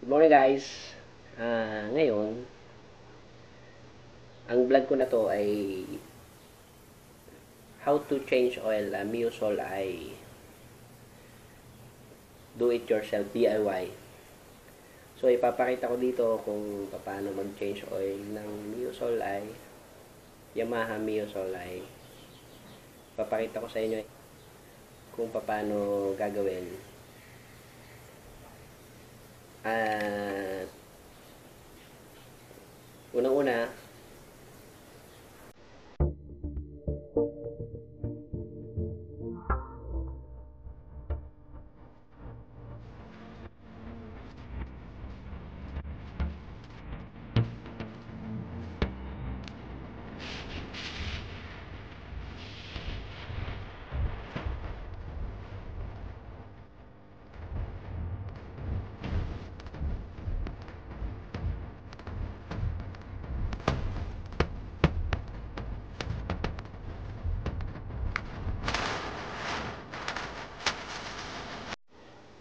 Morning guys. Ngayon, ang vlog ko na to ay how to change oil. Miosol ay do it yourself DIY. So ipapakita ko dito kung paano mag-change oil ng Miosol ay Yamaha Miosol ay papakita ko sa inyo kung paano gagawin. At unang-una,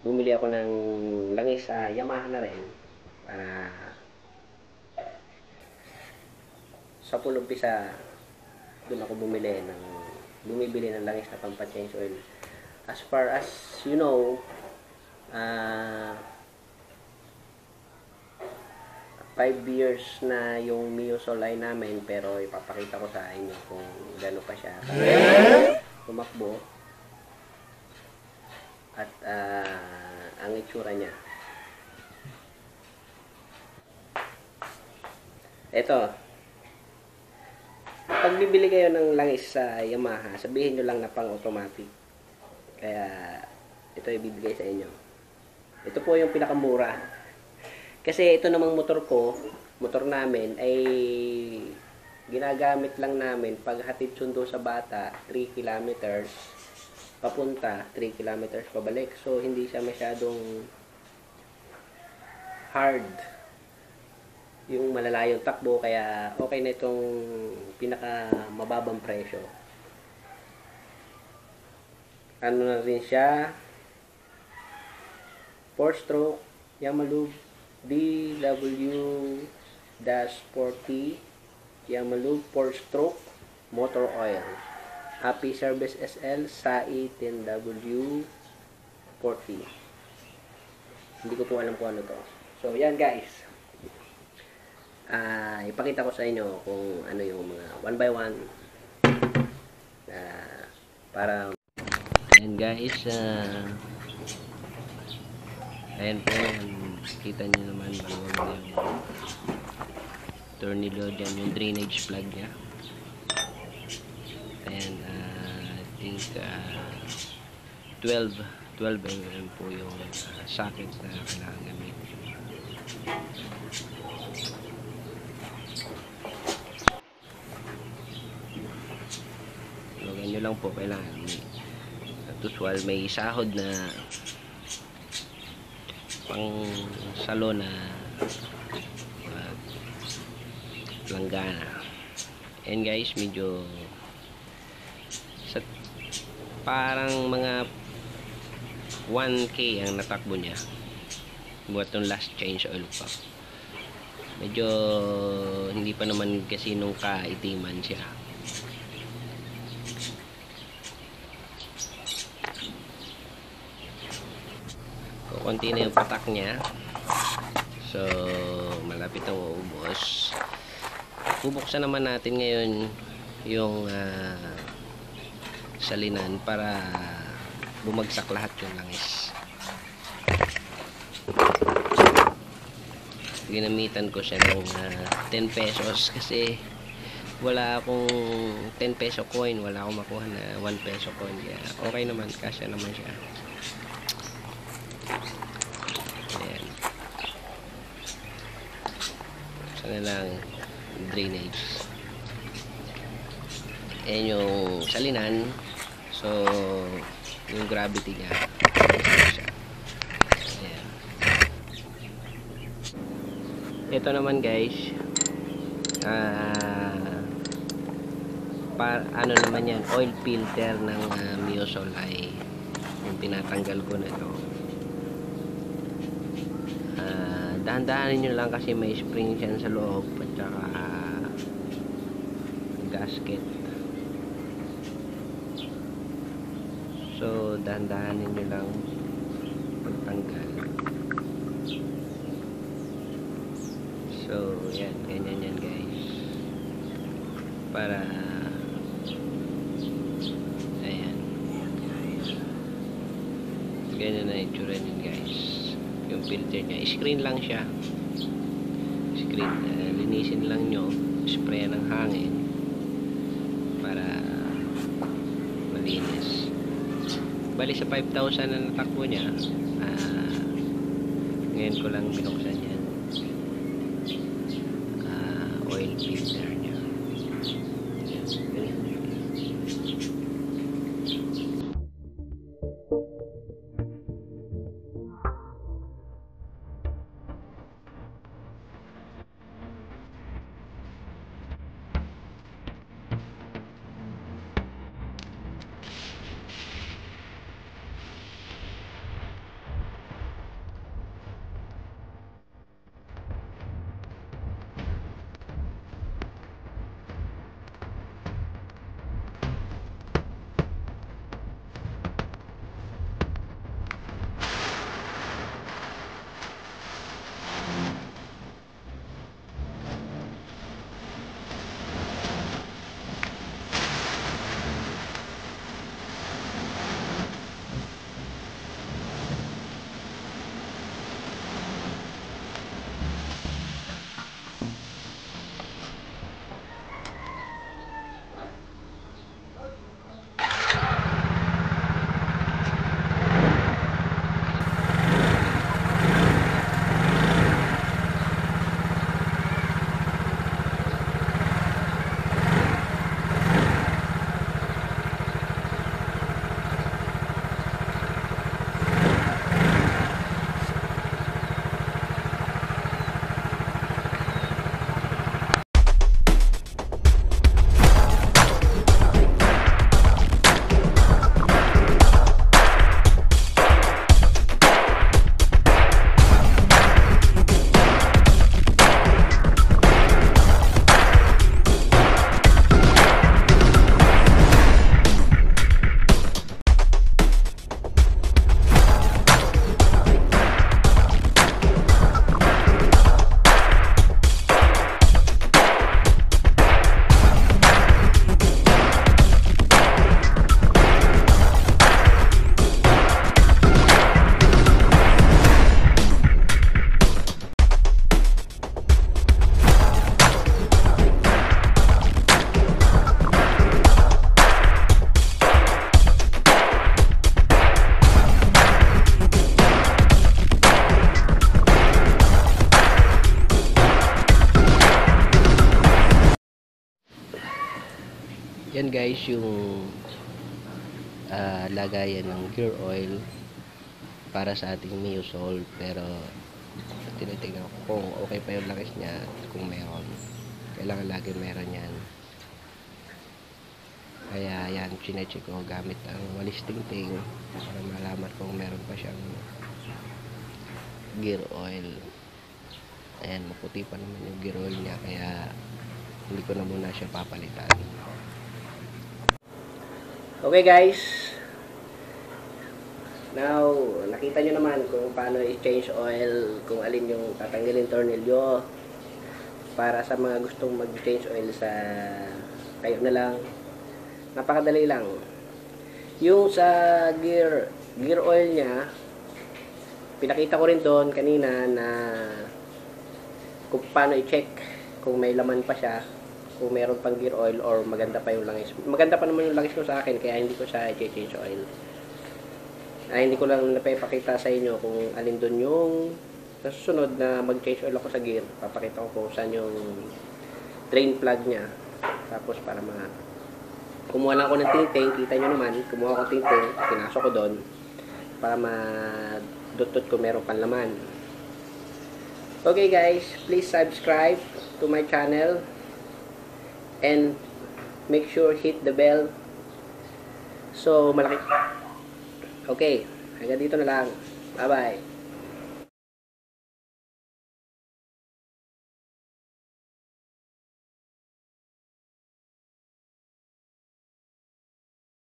bumili ako ng langis sa Yamaha na rin para sa pulumpisa doon ako bumibili ng langis na pampa-change oil. As far as you know, 5 years na yung Miosol ay namin, pero ipapakita ko sa inyo kung gano'n pa siya tumakbo at ang itsura niya. Ito, pag bibili kayo ng langis sa Yamaha, sabihin nyo lang na pang automatic. Kaya ito ibibigay sa inyo. Ito po yung pinakamura. Kasi ito namang motor namin ay ginagamit lang namin pag hatid sundo sa bata, 3 kilometers papunta, 3 kilometers pabalik. So hindi siya masyadong hard yung malalayong takbo, kaya okay na itong pinaka mababang presyo. Ano na rin siya, 4-stroke Yamalube DW-40 Yamalube 4-stroke motor oil. Happy Service SL SAI 10W40. Hindi ko po alam kung ano to. So yan guys, ipakita ko sa inyo kung ano yung mga 1 by 1 para ayan guys, ayan po, kita nyo naman maluwag yung tornilyo dyan, yung drainage plug nya. Ayan, I think 12 mm po yung socket na kailangan gamitin. So, ganyan lang po kailangan. At usual, may sahod na pang salo na langgana. And guys, medyo sa parang mga 1K ang natakbo niya buat yung last change oil pa. Medyo hindi pa naman kasi nung kaitiman siya. So, konti na yung patak niya. So malapit na uubos. Bubuksan naman natin ngayon yung salinan para bumagsak lahat yung langis. Ginamitan ko siya ng 10 pesos kasi wala akong 10 peso coin, wala akong makuha na 1 peso coin. Kaya okay naman, kasya naman siya. Ayan. Sana lang drainage. Ayan yung salinan. So yung gravity niya, ayan. Ito naman guys, ano naman yan, oil filter ng Miosol ay yung pinatanggal ko na ito. Dahan-dahanin nyo lang kasi may spring yan sa loob at saka gasket. So dahan-dahanin nyo lang pagtanggal. So yan, ganyan yan guys, para ayan, ganyan na itsura niyan guys. Yung filter nya, screen lang siya, screen, linisin lang nyo, spray ng hangin para malinis. Bali sa 5,000 na natakbo nya, ngayon ko lang binuksan yan, oil filter nya. Yan guys yung lagayan ng gear oil para sa ating Mio Soul, pero tinitingnan ko kung okay pa yung langis niya. Kung meron, kailangan lagi meron yan. Kaya yan, chinecheck ko gamit ang walis tingting para malaman kung meron pa siyang gear oil. Ayan, maputi pa naman yung gear oil niya, kaya hindi ko na muna siya papalitan. Okay guys, now nakita nyo naman kung paano i-change oil, kung alin yung tatanggalin tornilyo. Para sa mga gustong mag-change oil sa kayo na lang, napakadali lang. Yung sa gear oil nya, pinakita ko rin doon kanina na kung paano i-check kung may laman pa siya, kung meron pang gear oil or maganda pa yung langis. Maganda pa naman yung langis ko sa akin, kaya hindi ko siya i-change oil. Hindi ko lang napapakita sa inyo kung alin doon yung susunod na mag-change oil ako sa gear. Papakita ko kung saan yung drain plug nya. Tapos para kumuha lang ako ng tingting, kita nyo naman, kumuha ako ng tingting, pinasok ko doon para madutot ko meron pang laman. Okay guys, please subscribe to my channel and make sure hit the bell. So malaki. Okay, hanggang dito na lang. Bye bye.